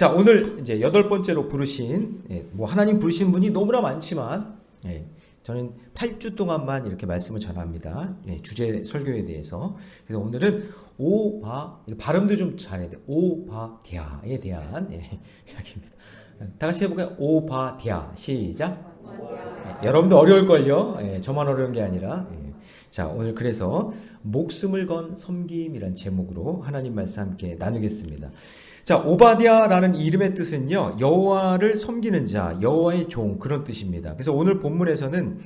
자, 오늘 이제 8번째로 부르신, 뭐 하나님 부르신 분이 너무나 많지만, 저는 8주 동안만 이렇게 말씀을 전합니다. 주제 설교에 대해서. 그래서 오늘은 발음도 좀 잘해야 돼요. 오바댜에 대한 이야기입니다. 다 같이 해볼까요? 오바댜. 시작. 여러분도 어려울걸요? 저만 어려운 게 아니라. 자, 오늘 그래서 목숨을 건 섬김이란 제목으로 하나님 말씀 함께 나누겠습니다. 자, 오바댜라는 이름의 뜻은요, 여호와를 섬기는 자, 여호와의 종, 그런 뜻입니다. 그래서 오늘 본문에서는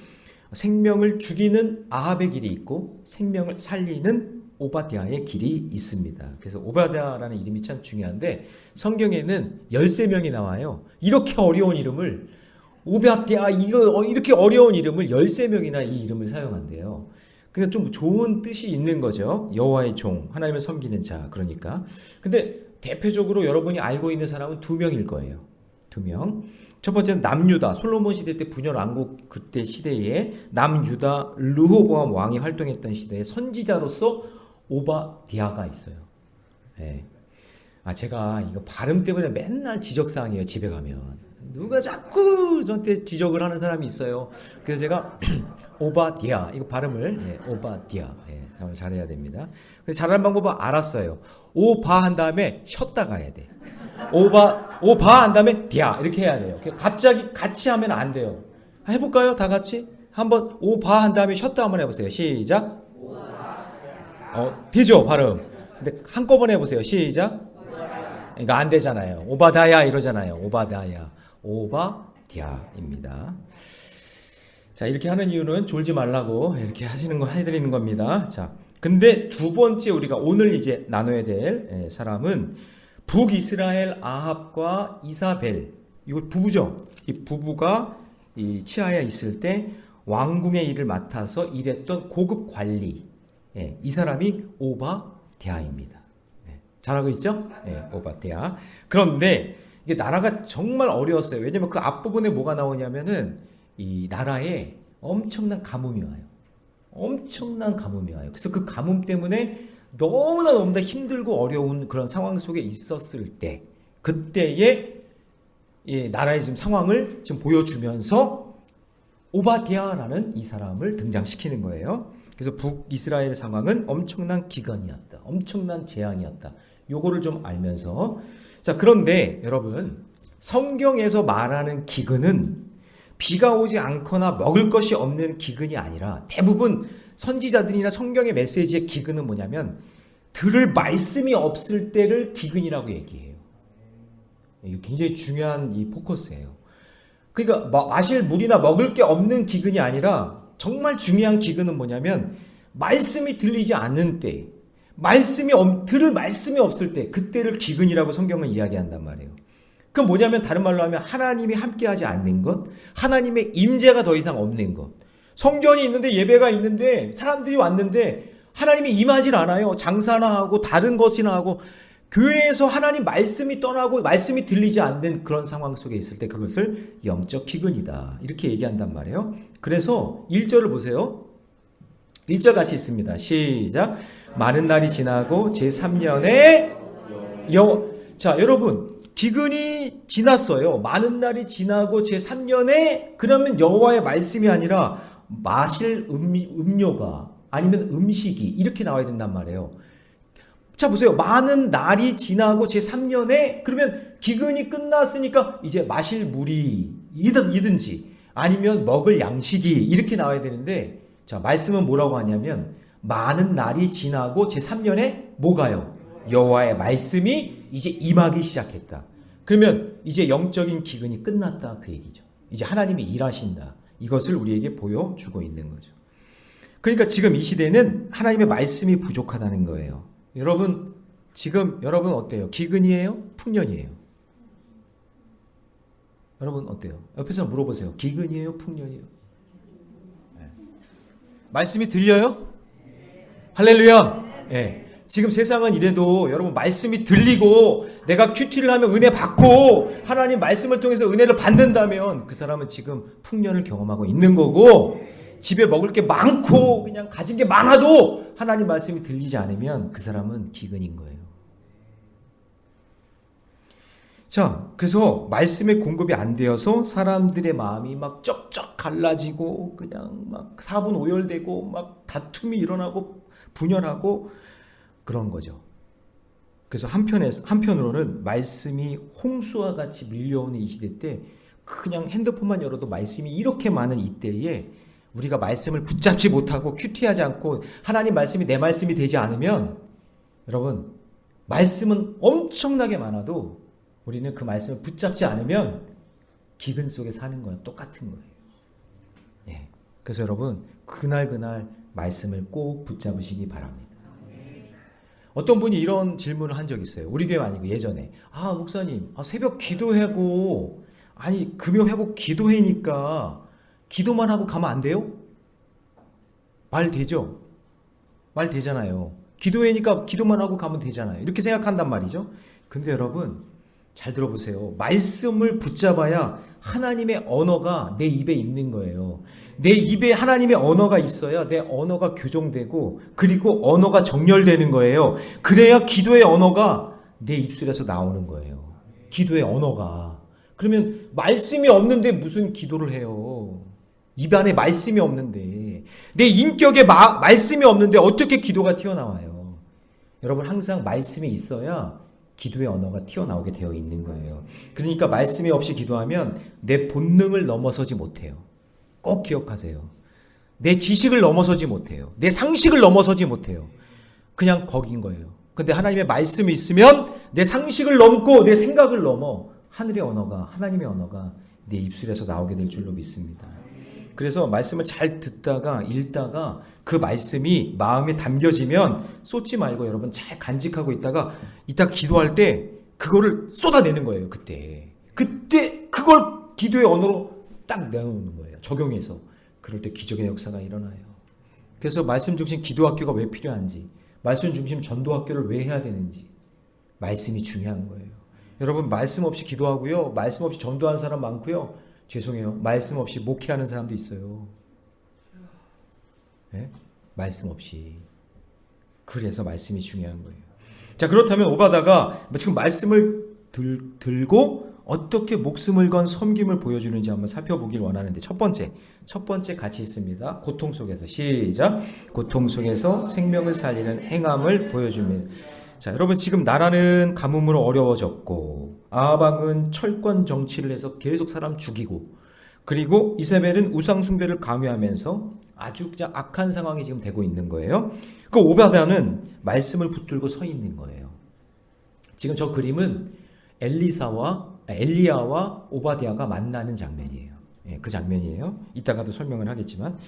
생명을 죽이는 아합의 길이 있고 생명을 살리는 오바댜의 길이 있습니다. 그래서 오바댜라는 이름이 참 중요한데 성경에는 13명이 나와요. 이렇게 어려운 이름을 오바댜, 이렇게 어려운 이름을 13명이나 이 이름을 사용한대요. 그러니까 좀 좋은 뜻이 있는 거죠. 여호와의 종, 하나님을 섬기는 자, 그러니까. 근데 대표적으로 여러분이 알고 있는 사람은 2명일 거예요. 2명. 첫 번째는 남유다. 솔로몬 시대 때 분열 왕국 그때 시대에 남유다 르호보암 왕이 활동했던 시대에 선지자로서 오바댜가 있어요. 제가 이거 발음 때문에 맨날 지적사항이에요. 집에 가면 누가 자꾸 저한테 지적을 하는 사람이 있어요. 그래서 제가 오바댜, 이거 발음을 오바댜 잘해야 됩니다. 그래서 잘하는 방법은 알았어요. 오바 한 다음에 쉬었다 가야 돼. 오바 한 다음에 디아 이렇게 해야 돼요. 갑자기 같이 하면 안 돼요. 해볼까요? 다 같이 한번 오바 한 다음에 쉬었다 한번 해보세요. 시작. 되죠 발음. 근데 한꺼번에 해보세요. 시작. 이거 안 되잖아요. 오바다야 이러잖아요. 오바다야. 오바댜입니다. 자, 이렇게 하는 이유는 졸지 말라고 이렇게 하시는 거 해드리는 겁니다. 자, 근데 두 번째 우리가 오늘 이제 나눠야 될 사람은 북이스라엘 아합과 이사벨, 이거 부부죠. 이 부부가 이 치하에 있을 때 왕궁의 일을 맡아서 일했던 고급 관리, 이 사람이 오바댜입니다. 잘하고 있죠? 오바댜. 그런데 이게 나라가 정말 어려웠어요. 왜냐면 그 앞부분에 뭐가 나오냐면은 이 나라에 엄청난 가뭄이 와요. 엄청난 가뭄이 와요. 그래서 그 가뭄 때문에 너무나 힘들고 어려운 그런 상황 속에 있었을 때, 그때의 나라의 지금 상황을 지금 보여주면서 오바댜라는 이 사람을 등장시키는 거예요. 그래서 북이스라엘 상황은 엄청난 기근이었다. 엄청난 재앙이었다. 요거를 좀 알면서, 자, 그런데 여러분, 성경에서 말하는 기근은 비가 오지 않거나 먹을 것이 없는 기근이 아니라 대부분 선지자들이나 성경의 메시지의 기근은 뭐냐면 들을 말씀이 없을 때를 기근이라고 얘기해요. 이게 굉장히 중요한 이 포커스예요. 그러니까 마실 물이나 먹을 게 없는 기근이 아니라 정말 중요한 기근은 뭐냐면 말씀이 들리지 않는 때, 들을 말씀이 없을 때, 그때를 기근이라고 성경은 이야기한단 말이에요. 그건 뭐냐면 다른 말로 하면 하나님이 함께하지 않는 것, 하나님의 임재가 더 이상 없는 것. 성전이 있는데 예배가 있는데 사람들이 왔는데 하나님이 임하질 않아요. 장사나 하고 다른 것이나 하고 교회에서 하나님 말씀이 떠나고 말씀이 들리지 않는 그런 상황 속에 있을 때 그것을 영적 기근이다. 이렇게 얘기한단 말이에요. 그래서 1절을 보세요. 1절 같이 있습니다. 시작. 많은 날이 지나고 제3년에 자, 여러분, 기근이 지났어요. 많은 날이 지나고 제3년에 그러면 여호와의 말씀이 아니라 마실 음료가 아니면 음식이 이렇게 나와야 된단 말이에요. 자, 보세요. 많은 날이 지나고 제3년에 그러면 기근이 끝났으니까 이제 마실 물이 이든지 아니면 먹을 양식이 이렇게 나와야 되는데, 자, 말씀은 뭐라고 하냐면 많은 날이 지나고 제3년에 뭐가요? 여호와의 말씀이 이제 임하기 시작했다. 그러면 이제 영적인 기근이 끝났다, 그 얘기죠. 이제 하나님이 일하신다. 이것을 우리에게 보여주고 있는 거죠. 그러니까 지금 이 시대는 하나님의 말씀이 부족하다는 거예요. 여러분, 지금 여러분 어때요? 기근이에요? 풍년이에요? 여러분 어때요? 옆에서 물어보세요. 기근이에요? 풍년이에요? 말씀이 들려요? 할렐루야. 지금 세상은 이래도 여러분 말씀이 들리고 내가 큐티를 하면 은혜 받고 하나님 말씀을 통해서 은혜를 받는다면 그 사람은 지금 풍년을 경험하고 있는 거고, 집에 먹을 게 많고 그냥 가진 게 많아도 하나님 말씀이 들리지 않으면 그 사람은 기근인 거예요. 자, 그래서 말씀의 공급이 안 되어서 사람들의 마음이 막 쩍쩍 갈라지고 그냥 막 사분오열되고 막 다툼이 일어나고 분열하고 그런 거죠. 그래서 한편으로는 말씀이 홍수와 같이 밀려오는 이 시대 때 그냥 핸드폰만 열어도 말씀이 이렇게 많은 이때에 우리가 말씀을 붙잡지 못하고 큐티하지 않고 하나님 말씀이 내 말씀이 되지 않으면 여러분 말씀은 엄청나게 많아도 우리는 그 말씀을 붙잡지 않으면 기근 속에 사는 거야. 똑같은 거예요. 예. 그래서 여러분 그날 말씀을 꼭 붙잡으시기 바랍니다. 어떤 분이 이런 질문을 한 적이 있어요. 우리 교회 아니고 예전에. 목사님, 새벽 기도하고 금요 회복 기도회니까 기도만 하고 가면 안 돼요? 말 되죠? 말 되잖아요. 기도회니까 기도만 하고 가면 되잖아요. 이렇게 생각한단 말이죠. 근데 여러분 잘 들어보세요. 말씀을 붙잡아야 하나님의 언어가 내 입에 있는 거예요. 내 입에 하나님의 언어가 있어야 내 언어가 교정되고 그리고 언어가 정렬되는 거예요. 그래야 기도의 언어가 내 입술에서 나오는 거예요. 기도의 언어가. 그러면 말씀이 없는데 무슨 기도를 해요? 입 안에 말씀이 없는데 내 인격에 말씀이 없는데 어떻게 기도가 튀어나와요? 여러분 항상 말씀이 있어야 기도의 언어가 튀어나오게 되어 있는 거예요. 그러니까 말씀이 없이 기도하면 내 본능을 넘어서지 못해요. 꼭 기억하세요. 내 지식을 넘어서지 못해요. 내 상식을 넘어서지 못해요. 그냥 거긴 거예요. 근데 하나님의 말씀이 있으면 내 상식을 넘고 내 생각을 넘어 하늘의 언어가 하나님의 언어가 내 입술에서 나오게 될 줄로 믿습니다. 그래서 말씀을 잘 듣다가 읽다가 그 말씀이 마음에 담겨지면 쏟지 말고 여러분 잘 간직하고 있다가 이따 기도할 때 그거를 쏟아내는 거예요. 그때 그걸 기도의 언어로 딱 내놓는 거예요. 적용해서. 그럴 때 기적의 역사가 일어나요. 그래서 말씀 중심 기도학교가 왜 필요한지, 말씀 중심 전도학교를 왜 해야 되는지, 말씀이 중요한 거예요. 여러분 말씀 없이 기도하고요, 말씀 없이 전도하는 사람 많고요, 죄송해요, 말씀 없이 목회하는 사람도 있어요. 네? 말씀 없이. 그래서 말씀이 중요한 거예요. 자, 그렇다면 오바다가 지금 말씀을 들고 어떻게 목숨을 건 섬김을 보여주는지 한번 살펴보길 원하는데, 첫 번째 같이 있습니다. 고통 속에서. 시작. 고통 속에서 생명을 살리는 행함을 보여주면. 자, 여러분 지금 나라는 가뭄으로 어려워졌고 아합은 철권 정치를 해서 계속 사람 죽이고, 그리고 이세벨은 우상 숭배를 강요하면서 아주 그냥 악한 상황이 지금 되고 있는 거예요. 그 오바다는 말씀을 붙들고 서 있는 거예요. 지금 저 그림은 엘리야와 오바댜가 만나는 장면이에요. 예, 그 장면이에요. 이따가도 설명을 하겠지만,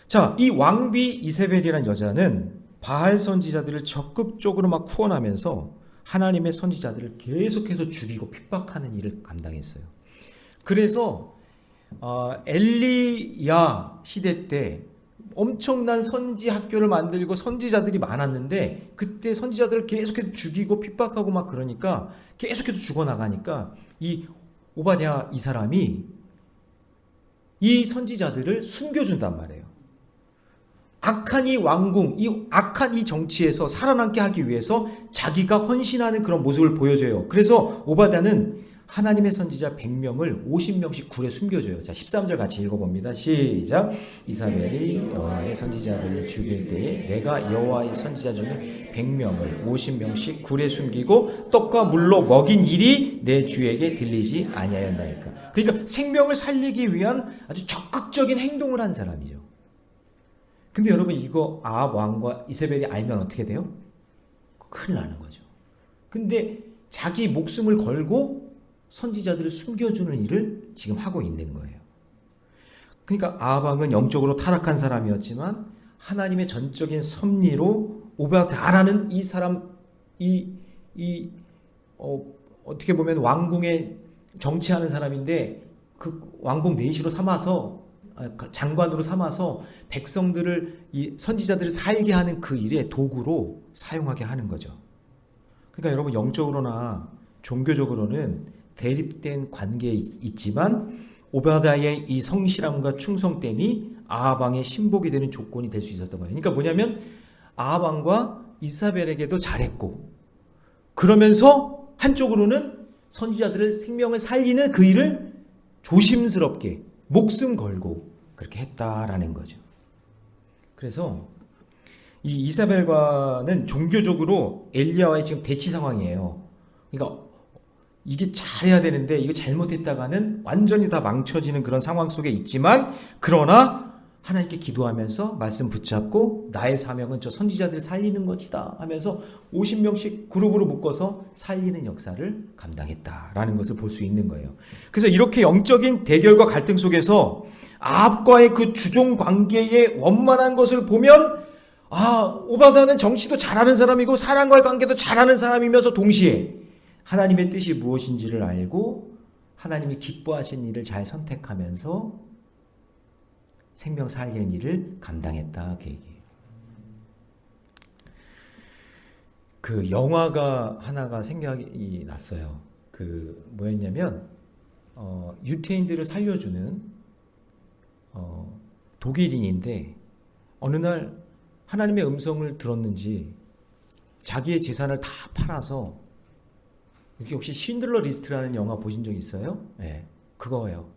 자, 이 왕비 이세벨이라는 여자는 바알 선지자들을 적극적으로 막 후원하면서 하나님의 선지자들을 계속해서 죽이고 핍박하는 일을 감당했어요. 그래서 엘리야 시대 때 엄청난 선지 학교를 만들고 선지자들이 많았는데, 그때 선지자들을 계속해서 죽이고 핍박하고 막 그러니까 계속해서 죽어나가니까 이 오바댜 이 사람이 이 선지자들을 숨겨준단 말이에요. 악한 이 왕궁, 이 악한 이 정치에서 살아남게 하기 위해서 자기가 헌신하는 그런 모습을 보여줘요. 그래서 오바댜는 하나님의 선지자 100명을 50명씩 굴에 숨겨줘요. 자, 13절 같이 읽어봅니다. 시작. 이사벨이 여호와의 선지자들을 죽일 때에 내가 여호와의 선지자 중에 100명을 50명씩 굴에 숨기고 떡과 물로 먹인 일이 내 주에게 들리지 아니하였나이까. 그러니까 생명을 살리기 위한 아주 적극적인 행동을 한 사람이죠. 근데 여러분 이거 아합 왕과 이세벨이 알면 어떻게 돼요? 큰일 나는 거죠. 근데 자기 목숨을 걸고 선지자들을 숨겨주는 일을 지금 하고 있는 거예요. 그러니까 아합 왕은 영적으로 타락한 사람이었지만 하나님의 전적인 섭리로 오바댜 잘하는 이 사람, 어떻게 보면 왕궁에 정치하는 사람인데 그 왕궁 내시로 삼아서, 장관으로 삼아서 백성들을, 이 선지자들을 살게 하는 그 일의 도구로 사용하게 하는 거죠. 그러니까 여러분 영적으로나 종교적으로는 대립된 관계에 있지만 오바댜의 이 성실함과 충성됨이 아합 왕의 신복이 되는 조건이 될 수 있었던 거예요. 그러니까 뭐냐면 아합 왕과 이사벨에게도 잘했고, 그러면서 한쪽으로는 선지자들의 생명을 살리는 그 일을 조심스럽게 목숨 걸고 그렇게 했다라는 거죠. 그래서 이 이사벨과는 종교적으로 엘리야와의 지금 대치 상황이에요. 그러니까 이게 잘해야 되는데 이거 잘못했다가는 완전히 다 망쳐지는 그런 상황 속에 있지만, 그러나 하나님께 기도하면서 말씀 붙잡고 나의 사명은 저 선지자들을 살리는 것이다 하면서 50명씩 그룹으로 묶어서 살리는 역사를 감당했다라는 것을 볼 수 있는 거예요. 그래서 이렇게 영적인 대결과 갈등 속에서 아합과의 그 주종 관계의 원만한 것을 보면, 오바다는 정치도 잘하는 사람이고 사람과의 관계도 잘하는 사람이면서 동시에 하나님의 뜻이 무엇인지를 알고 하나님이 기뻐하신 일을 잘 선택하면서 생명 살리는 일을 감당했다 그 얘기예요. 그 영화가 하나가 생각이 났어요. 그 뭐였냐면 유태인들을 살려주는 독일인인데 어느 날 하나님의 음성을 들었는지 자기의 재산을 다 팔아서, 이게 혹시 신들러 리스트라는 영화 보신 적 있어요? 네, 그거예요.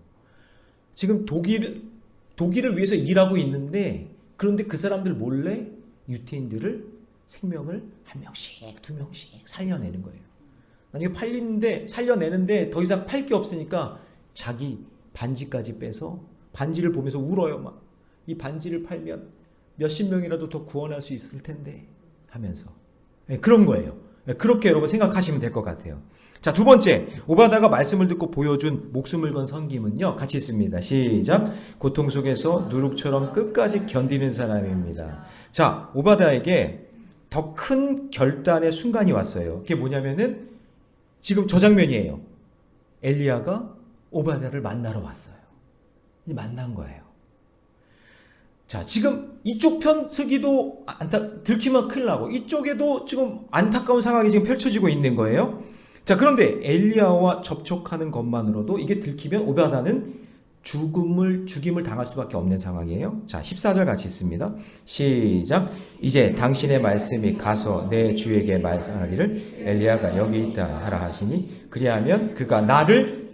지금 독일을 위해서 일하고 있는데, 그런데 그 사람들 몰래 유태인들을 생명을 한 명씩 두 명씩 살려내는 거예요. 나중에 살려내는데 더 이상 팔 게 없으니까 자기 반지까지 빼서 반지를 보면서 울어요. 막 이 반지를 팔면 몇십 명이라도 더 구원할 수 있을 텐데 하면서. 네, 그런 거예요. 네, 그렇게 여러분 생각하시면 될 것 같아요. 자, 두 번째, 오바다가 말씀을 듣고 보여준 목숨을 건 섬김은요, 같이 있습니다. 시작. 고통 속에서 누룩처럼 끝까지 견디는 사람입니다. 자, 오바다에게 더 큰 결단의 순간이 왔어요. 그게 뭐냐면은 지금 저 장면이에요. 엘리야가 오바다를 만나러 왔어요. 만난 거예요. 자, 지금 이쪽 편 서기도 들키면 큰일 나고 이쪽에도 지금 안타까운 상황이 지금 펼쳐지고 있는 거예요. 자, 그런데 엘리야와 접촉하는 것만으로도 이게 들키면 오바다는 죽임을 당할 수밖에 없는 상황이에요. 자, 14절 같이 있습니다. 시작. 이제 당신의 말씀이 가서 내 주에게 말씀하기를 엘리야가 여기 있다 하라 하시니, 그리하면 그가 나를,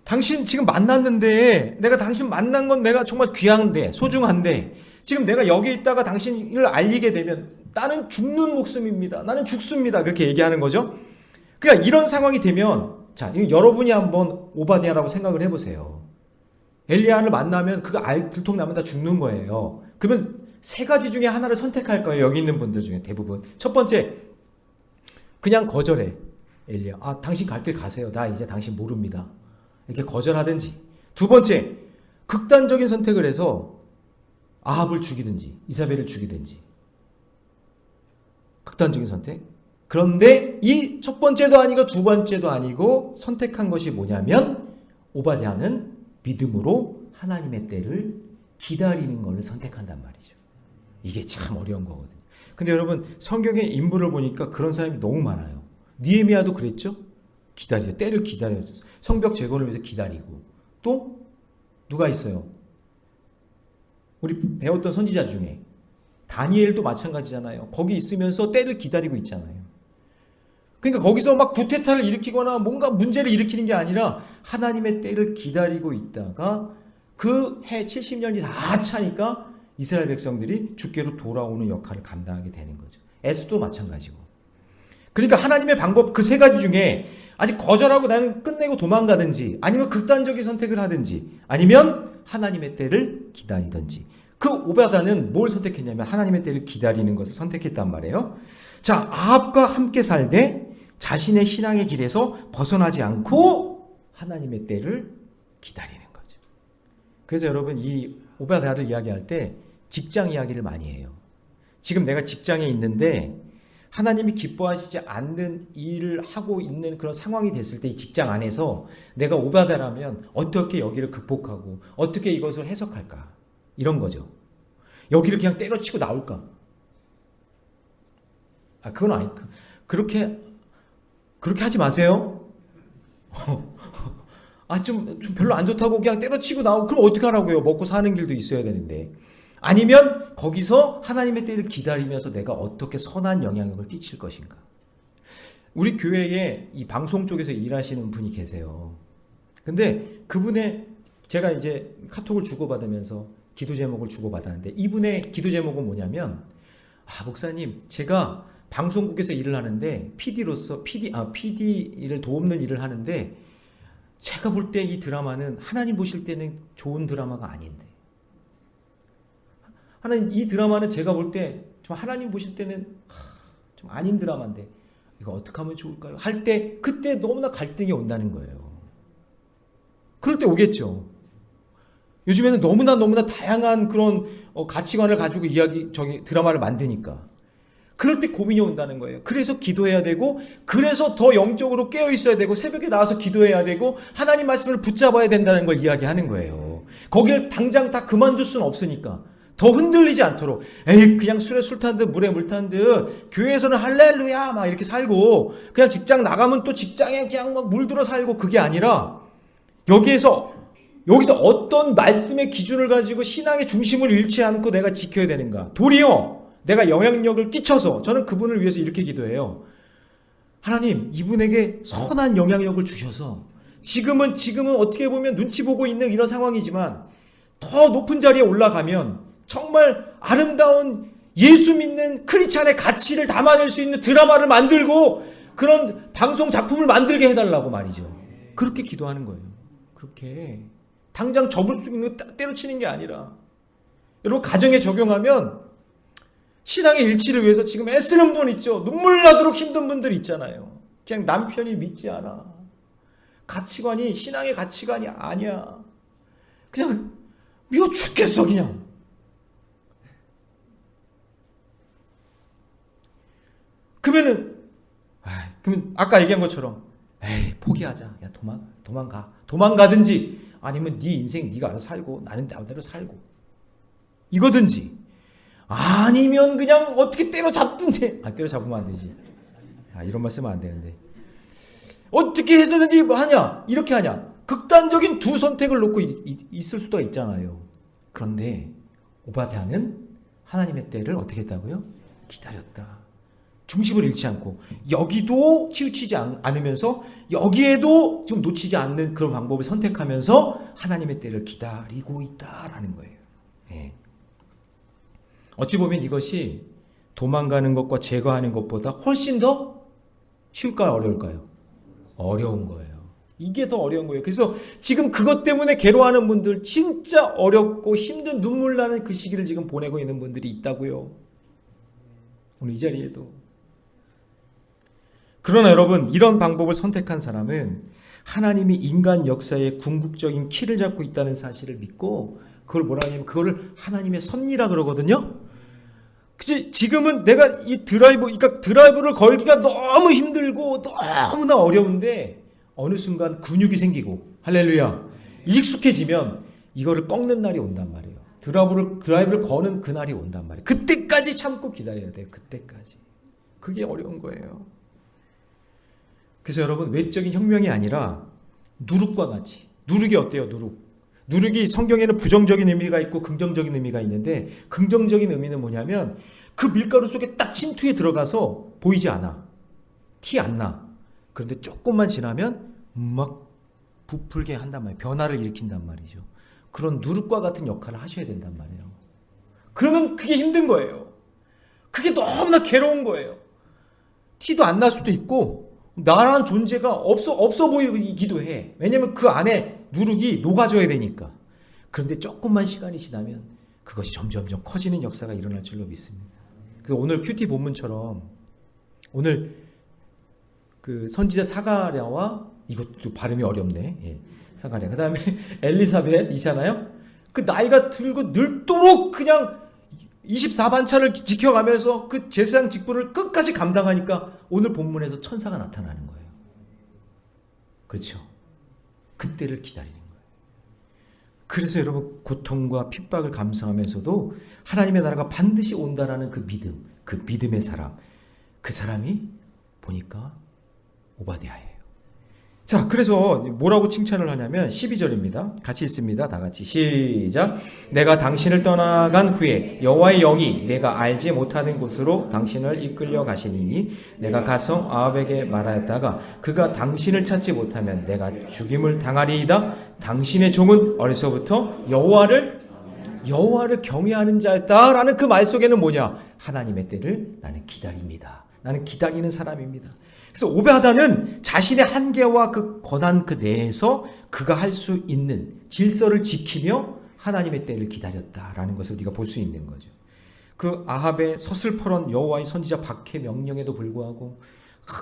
당신 지금 만났는데, 내가 당신 만난 건 내가 정말 귀한데 소중한데, 지금 내가 여기 있다가 당신을 알리게 되면 나는 죽는 목숨입니다. 나는 죽습니다. 그렇게 얘기하는 거죠. 그러니까 이런 상황이 되면, 자, 여러분이 한번 오바댜라고 생각을 해보세요. 엘리야를 만나면 그거 들통나면 다 죽는 거예요. 그러면 세 가지 중에 하나를 선택할 거예요. 여기 있는 분들 중에 대부분. 첫 번째, 그냥 거절해. 엘리야, 당신 갈 길 가세요. 나 이제 당신 모릅니다. 이렇게 거절하든지. 두 번째, 극단적인 선택을 해서 아합을 죽이든지 이사벨을 죽이든지. 극단적인 선택. 그런데 이 첫 번째도 아니고 두 번째도 아니고 선택한 것이 뭐냐면, 오바댜는 믿음으로 하나님의 때를 기다리는 것을 선택한단 말이죠. 이게 참 어려운 거거든요. 근데 여러분, 성경의 인물을 보니까 그런 사람이 너무 많아요. 느헤미야도 그랬죠? 기다리죠. 때를 기다려요. 성벽 재건을 위해서 기다리고. 또 누가 있어요? 우리 배웠던 선지자 중에 다니엘도 마찬가지잖아요. 거기 있으면서 때를 기다리고 있잖아요. 그러니까 거기서 막 구테타를 일으키거나 뭔가 문제를 일으키는 게 아니라 하나님의 때를 기다리고 있다가 그 해 70년이 다 차니까 이스라엘 백성들이 주께로 돌아오는 역할을 감당하게 되는 거죠. 에스도 마찬가지고. 그러니까 하나님의 방법 그 세 가지 중에 아직 거절하고 나는 끝내고 도망가든지, 아니면 극단적인 선택을 하든지, 아니면 하나님의 때를 기다리든지. 그 오바다는 뭘 선택했냐면 하나님의 때를 기다리는 것을 선택했단 말이에요. 자, 아합과 함께 살되 자신의 신앙의 길에서 벗어나지 않고 하나님의 때를 기다리는 거죠. 그래서 여러분, 이 오바다를 이야기할 때 직장 이야기를 많이 해요. 지금 내가 직장에 있는데 하나님이 기뻐하시지 않는 일을 하고 있는 그런 상황이 됐을 때, 이 직장 안에서 내가 오바다라면 어떻게 여기를 극복하고 어떻게 이것을 해석할까, 이런 거죠. 여기를 그냥 때려치고 나올까? 그건 아니. 그렇게 하지 마세요. 좀 별로 안 좋다고 그냥 때려치고 나오고, 그럼 어떻게 하라고요? 먹고 사는 길도 있어야 되는데. 아니면 거기서 하나님의 때를 기다리면서 내가 어떻게 선한 영향력을 끼칠 것인가. 우리 교회에 이 방송 쪽에서 일하시는 분이 계세요. 근데 그분의 제가 이제 카톡을 주고받으면서 기도 제목을 주고받았는데 이분의 기도 제목은 뭐냐면 목사님 제가 방송국에서 일을 하는데 PD로서 PD를 돕는 일을 하는데 제가 볼 때 이 드라마는 하나님 보실 때는 좋은 드라마가 아닌데 하나님 이 드라마는 제가 볼 때 좀 하나님 보실 때는 좀 아닌 드라마인데 이거 어떻게 하면 좋을까요? 할 때 그때 너무나 갈등이 온다는 거예요. 그럴 때 오겠죠. 요즘에는 너무나 다양한 그런 가치관을 가지고 드라마를 만드니까 그럴 때 고민이 온다는 거예요. 그래서 기도해야 되고 그래서 더 영적으로 깨어 있어야 되고 새벽에 나와서 기도해야 되고 하나님 말씀을 붙잡아야 된다는 걸 이야기하는 거예요. 거길 당장 다 그만둘 수는 없으니까 더 흔들리지 않도록 그냥 술에 술 탄 듯 물에 물 탄 듯 교회에서는 할렐루야 막 이렇게 살고 그냥 직장 나가면 또 직장에 그냥 막 물들어 살고 그게 아니라 여기서 어떤 말씀의 기준을 가지고 신앙의 중심을 잃지 않고 내가 지켜야 되는가. 도리어 내가 영향력을 끼쳐서 저는 그분을 위해서 이렇게 기도해요. 하나님 이분에게 선한 영향력을 주셔서 지금은 어떻게 보면 눈치 보고 있는 이런 상황이지만 더 높은 자리에 올라가면 정말 아름다운 예수 믿는 크리스찬의 가치를 담아낼 수 있는 드라마를 만들고 그런 방송 작품을 만들게 해달라고 말이죠. 그렇게 기도하는 거예요. 그렇게 당장 접을 수 있는 거 때려치는 게 아니라 여러분 가정에 적용하면 신앙의 일치를 위해서 지금 애쓰는 분 있죠. 눈물 나도록 힘든 분들 있잖아요. 그냥 남편이 믿지 않아. 가치관이 신앙의 가치관이 아니야. 그냥 미워 죽겠어 그냥. 그러면 아까 얘기한 것처럼 포기하자. 야 도망가든지 아니면 네 인생 네가 알아서 살고 나는 나대로 살고 이거든지 아니면 그냥 어떻게 때려잡든지 때려잡으면 안 되지. 이런 말 쓰면 안 되는데 어떻게 해서든지 뭐 하냐 이렇게 하냐 극단적인 두 선택을 놓고 있을 수도 있잖아요. 그런데 오바댜는 하나님의 때를 어떻게 했다고요? 기다렸다. 중심을 잃지 않고 여기도 치우치지 않으면서 여기에도 좀 놓치지 않는 그런 방법을 선택하면서 하나님의 때를 기다리고 있다라는 거예요. 네. 어찌 보면 이것이 도망가는 것과 제거하는 것보다 훨씬 더 쉬울까요? 어려울까요? 어려운 거예요. 이게 더 어려운 거예요. 그래서 지금 그것 때문에 괴로워하는 분들 진짜 어렵고 힘든 눈물 나는 그 시기를 지금 보내고 있는 분들이 있다고요. 오늘 이 자리에도. 그러나 여러분 이런 방법을 선택한 사람은 하나님이 인간 역사의 궁극적인 키를 잡고 있다는 사실을 믿고 그걸 뭐라 하냐면 그거를 하나님의 섭리라 그러거든요. 그치? 지금은 내가 이 드라이브를 걸기가 너무 힘들고 너무나 어려운데 어느 순간 근육이 생기고 할렐루야 익숙해지면 이거를 꺾는 날이 온단 말이에요. 드라이브를 거는 그날이 온단 말이에요. 그때까지 참고 기다려야 돼요. 그때까지. 그게 어려운 거예요. 그래서 여러분 외적인 혁명이 아니라 누룩과 같이 누룩이 어때요? 누룩이 성경에는 부정적인 의미가 있고 긍정적인 의미가 있는데 긍정적인 의미는 뭐냐면 그 밀가루 속에 딱 침투해 들어가서 보이지 않아. 티 안 나. 그런데 조금만 지나면 막 부풀게 한단 말이에요. 변화를 일으킨단 말이죠. 그런 누룩과 같은 역할을 하셔야 된단 말이에요. 그러면 그게 힘든 거예요. 그게 너무나 괴로운 거예요. 티도 안 날 수도 있고 나라는 존재가 없어 보이기도 해. 왜냐면 그 안에 누룩이 녹아져야 되니까. 그런데 조금만 시간이 지나면 그것이 점점점 커지는 역사가 일어날 줄로 믿습니다. 그래서 오늘 큐티 본문처럼 오늘 그 선지자 사가랴와 이것도 발음이 어렵네. 예, 사가랴. 그 다음에 엘리사벳이잖아요. 그 나이가 들고 늙도록 그냥 24반차를 지켜가면서 그 제사장 직분을 끝까지 감당하니까 오늘 본문에서 천사가 나타나는 거예요. 그렇죠? 그때를 기다리는 거예요. 그래서 여러분 고통과 핍박을 감수하면서도 하나님의 나라가 반드시 온다라는 그 믿음, 그 믿음의 사람, 그 사람이 보니까 오바댜예요. 자, 자, 그래서 뭐라고 칭찬을 하냐면 12절입니다. 같이 읽습니다. 다 같이 시작. 내가 당신을 떠나간 후에 여호와의 영이 내가 알지 못하는 곳으로 당신을 이끌려 가시니니 내가 가서 아합에게 말하였다가 그가 당신을 찾지 못하면 내가 죽임을 당하리이다. 당신의 종은 어려서부터 여호와를 경외하는 자였다라는 그 말 속에는 뭐냐? 하나님의 때를 나는 기다립니다. 나는 기다리는 사람입니다. 그래서 오베아다는 자신의 한계와 그 권한 그 내에서 그가 할 수 있는 질서를 지키며 하나님의 때를 기다렸다라는 것을 우리가 볼 수 있는 거죠. 그 아합의 서슬퍼런 여호와의 선지자 박해 명령에도 불구하고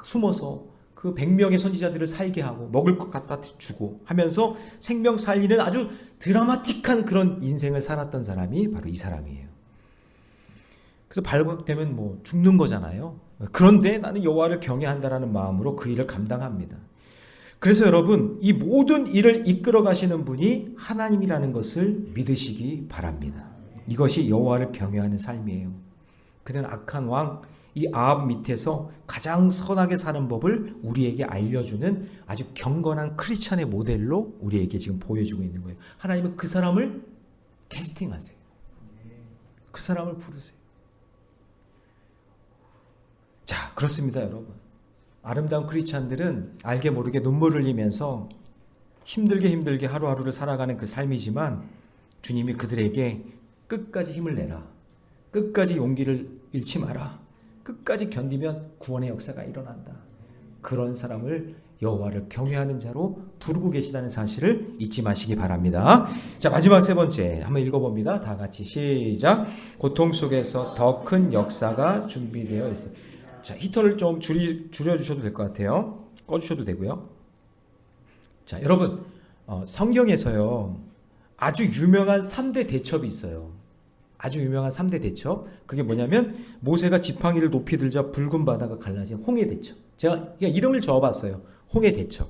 숨어서 그 100명의 선지자들을 살게 하고 먹을 것 갖다 주고 하면서 생명 살리는 아주 드라마틱한 그런 인생을 살았던 사람이 바로 이 사람이에요. 그래서 발각되면 뭐 죽는 거잖아요. 그런데 나는 여호와를 경외한다라는 마음으로 그 일을 감당합니다. 그래서 여러분, 이 모든 일을 이끌어 가시는 분이 하나님이라는 것을 믿으시기 바랍니다. 이것이 여호와를 경외하는 삶이에요. 그는 악한 왕, 이 아합 밑에서 가장 선하게 사는 법을 우리에게 알려주는 아주 경건한 크리스찬의 모델로 우리에게 지금 보여주고 있는 거예요. 하나님은 그 사람을 캐스팅하세요. 그 사람을 부르세요. 자, 그렇습니다, 여러분. 아름다운 크리스찬들은 알게 모르게 눈물을 흘리면서 힘들게 하루하루를 살아가는 그 삶이지만 주님이 그들에게 끝까지 힘을 내라. 끝까지 용기를 잃지 마라. 끝까지 견디면 구원의 역사가 일어난다. 그런 사람을 여호와를 경외하는 자로 부르고 계시다는 사실을 잊지 마시기 바랍니다. 자, 마지막 세 번째 한번 읽어봅니다. 다 같이 시작. 고통 속에서 더 큰 역사가 준비되어 있어요. 자, 히터를 좀 줄여주셔도 될 것 같아요. 꺼주셔도 되고요. 자, 여러분, 성경에서요 아주 유명한 3대 대첩이 있어요. 아주 유명한 3대 대첩. 그게 뭐냐면 모세가 지팡이를 높이 들자 붉은 바다가 갈라진 홍해 대첩. 제가 그냥 이름을 적어봤어요. 홍해 대첩.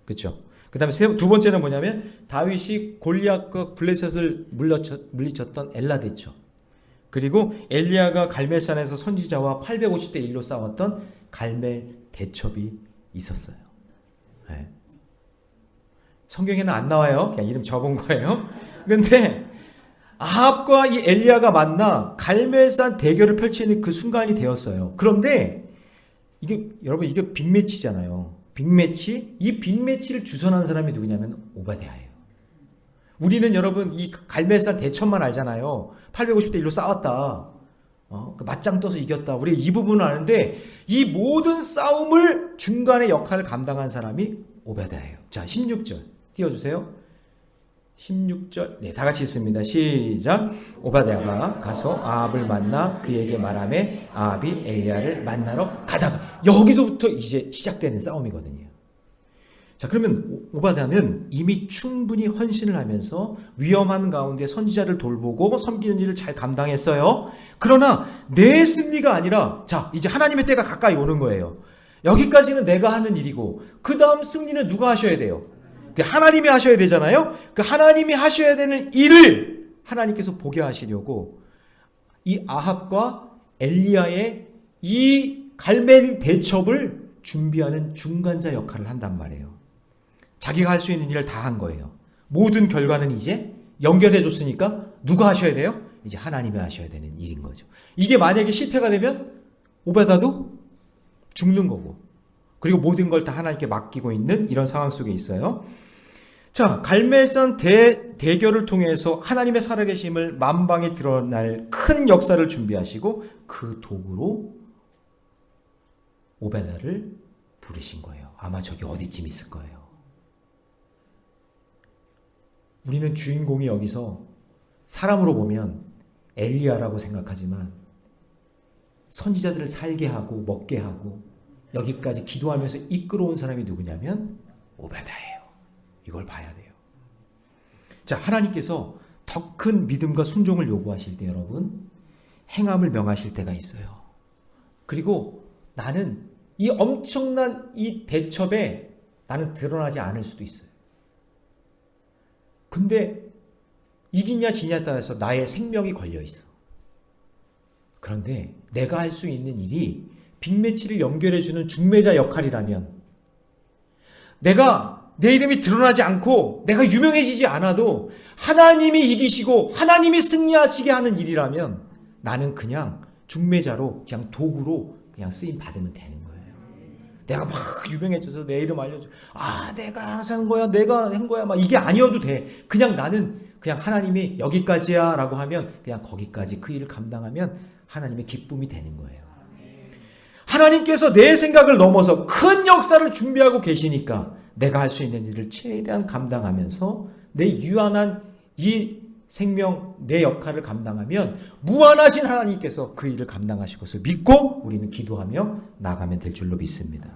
그렇죠? 그 다음에 두 번째는 뭐냐면 다윗이 골리앗과 블레셋을 물리쳤던 엘라 대첩. 그리고 엘리야가 갈멜산에서 선지자와 850대 1로 싸웠던 갈멜 대첩이 있었어요. 네. 성경에는 안 나와요. 그냥 이름 적은 거예요. 그런데 아합과 이 엘리야가 만나 갈멜산 대결을 펼치는 그 순간이 되었어요. 그런데 이게 여러분 이게 빅매치잖아요. 빅매치. 이 빅매치를 주선한 사람이 누구냐면 오바댜예요. 우리는 여러분 이 갈멜산 대첩만 알잖아요. 850대 1로 싸웠다. 그 맞짱 떠서 이겼다. 우리 이 부분은 아는데 이 모든 싸움을 중간에 역할을 감당한 사람이 오베댜예요. 자, 16절 띄워주세요. 16절 네, 다 같이 읽습니다. 시작. 오바댜가 가서 아합을 만나 그에게 말하매 아합이 엘리야를 만나러 가다가 여기서부터 이제 시작되는 싸움이거든요. 자, 그러면 오바댜는 이미 충분히 헌신을 하면서 위험한 가운데 선지자를 돌보고 섬기는 일을 잘 감당했어요. 그러나 내 승리가 아니라 자, 이제 하나님의 때가 가까이 오는 거예요. 여기까지는 내가 하는 일이고 그 다음 승리는 누가 하셔야 돼요? 하나님이 하셔야 되잖아요. 그 하나님이 하셔야 되는 일을 하나님께서 보게 하시려고 이 아합과 엘리야의 이 갈멜 대첩을 준비하는 중간자 역할을 한단 말이에요. 자기가 할 수 있는 일을 다 한 거예요. 모든 결과는 이제 연결해 줬으니까 누가 하셔야 돼요? 이제 하나님이 하셔야 되는 일인 거죠. 이게 만약에 실패가 되면 오베다도 죽는 거고, 그리고 모든 걸 다 하나님께 맡기고 있는 이런 상황 속에 있어요. 자, 갈멜산 대결을 통해서 하나님의 살아계심을 만방에 드러날 큰 역사를 준비하시고 그 도구로 오베다를 부르신 거예요. 아마 저기 어디쯤 있을 거예요. 우리는 주인공이 여기서 사람으로 보면 엘리야라고 생각하지만 선지자들을 살게 하고 먹게 하고 여기까지 기도하면서 이끌어온 사람이 누구냐면 오베다예요. 이걸 봐야 돼요. 자, 하나님께서 더 큰 믿음과 순종을 요구하실 때 여러분 행함을 명하실 때가 있어요. 그리고 나는 이 엄청난 이 대첩에 나는 드러나지 않을 수도 있어요. 근데 이기냐 지냐에 따라서 나의 생명이 걸려 있어. 그런데 내가 할 수 있는 일이 빅매치를 연결해주는 중매자 역할이라면 내가 내 이름이 드러나지 않고 내가 유명해지지 않아도 하나님이 이기시고 하나님이 승리하시게 하는 일이라면 나는 그냥 중매자로 그냥 도구로 그냥 쓰임 받으면 되는 거예요. 내가 막 유명해져서 내 이름 알려줘. 내가 알아서 한 거야. 내가 한 거야. 막 이게 아니어도 돼. 그냥 나는 그냥 하나님이 여기까지야 라고 하면 그냥 거기까지 그 일을 감당하면 하나님의 기쁨이 되는 거예요. 하나님께서 내 생각을 넘어서 큰 역사를 준비하고 계시니까 내가 할 수 있는 일을 최대한 감당하면서 내 유한한 이 생명, 내 역할을 감당하면 무한하신 하나님께서 그 일을 감당하실 것을 믿고 우리는 기도하며 나가면 될 줄로 믿습니다.